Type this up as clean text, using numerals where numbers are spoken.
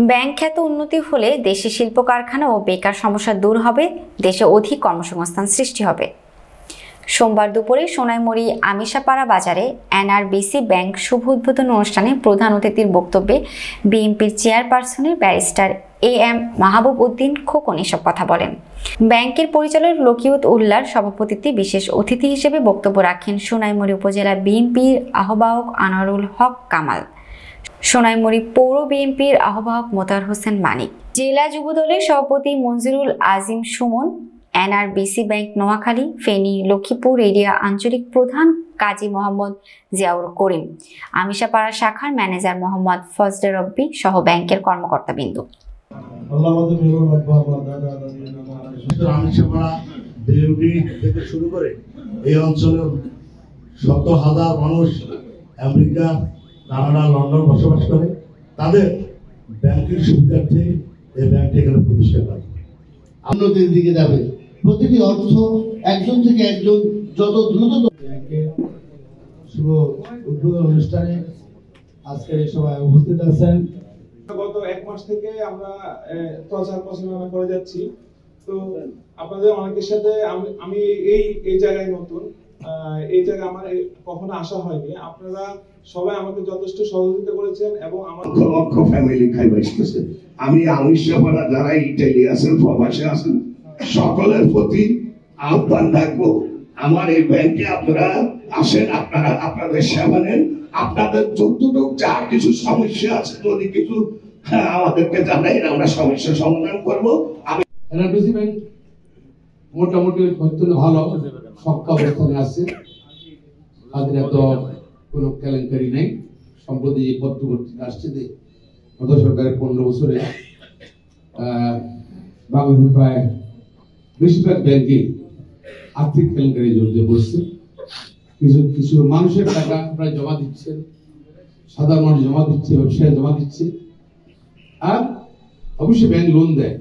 Bank খাত উন্নতি হলে দেশে শিল্প কারখানা ও বেকার সমস্যা দূর হবে, দেশে অধিক কর্মসংস্থান সৃষ্টি হবে। সোমবার দুপুরে সোনাইমুড়ি আমিশাপাড়া বাজারে এনআরবিসি ব্যাংক শুভ উদ্বোধন অনুষ্ঠানে প্রধান অতিথির বক্তব্যে বিএনপির চেয়ারপারসনের ব্যারিস্টার এএম মাহবুব উদ্দিন খোকন এসব কথা বলেন। ব্যাংকের পরিচালক লকিউত উল্লাহর সভাপতিত্বে বিশেষ অতিথি হিসেবে বক্তব্য রাখেন সোনাইমুড়ি উপজেলা বিএনপির আহ্বায়ক আনোয়ারুল হক কামাল, সোনাইমুড়ি পৌর বিএনপির আহ্বায়ক মোতার হোসেন মানিক, জেলা যুবদলের সভাপতি Monjurul Azim Sumon, NRBC bank Noakhali, Feni, Lakshmipur area আঞ্চলিক প্রধান কাজী মোহাম্মদ জিয়াউর করিম, আমিশাপাড়া শাখার ম্যানেজার মোহাম্মদ ফজলে রব্বি সহ ব্যাংকের কর্মকর্তাবৃন্দ। শুরু করে এই অঞ্চলের শত হাজার মানুষ আমেরিকা, কানাডা, লন্ডন বসবাস করে, তাদের ব্যাংকের সুবিধার্থে এই ব্যাংকটি এখানে প্রতিষ্ঠা করে উন্নতির দিকে যাবে। প্রতিটি অর্থ একজন থেকে একজন যত দ্রুত ব্যাংকের শুভ উদ্বোধন অনুষ্ঠানে আজকের এই সভায় উপস্থিত আছেন। গত এক মাস থেকে আমরা প্রচার প্রচারণা করে যাচ্ছি। তো আপনাদের অনেকের সাথে আমি এই জায়গায় নতুন, এই জায়গায় আমার কখনো আসা হয়নি। আপনারা সবাই আমাকে যথেষ্ট সহযোগিতা করেছেন এবং আমার লক্ষ ফ্যামিলি খাইবাইতেছে। আমি আমিশাপাড়া যারা ইটালি আছেন, প্রবাসে আছেন, সকলের প্রতি আহ্বান রাখবো, আমার এই ব্যাংকে আপনারা আসেন, আপনারা আপনাদের সেবা নেন, আপনাদের যতটুকু যা কিছু সমস্যা আছে যদি কিছু আমাদেরকে জানাই, আমরা সমস্যার সমাধান করবো। এনআরবিসি ব্যাংক মোটামুটি অত্যন্ত ভালো শক্ত অবস্থানে আছে, তাদের এত কোনো কেলেঙ্কারি নেই। সম্প্রতি যে পত্রপত্রিকা আসছে যে গত সরকারের 15 বছরে বাংলাদেশের প্রায় বেশিরভাগ ব্যাংকে আর্থিক কেলেঙ্কারি জড়িয়ে পড়ছে। কিছু কিছু মানুষের টাকা প্রায় জমা দিচ্ছে, সাধারণ মানুষ জমা দিচ্ছে, ব্যবসায়ী জমা দিচ্ছে, আর অবশ্যই ব্যাংক লোন দেয়।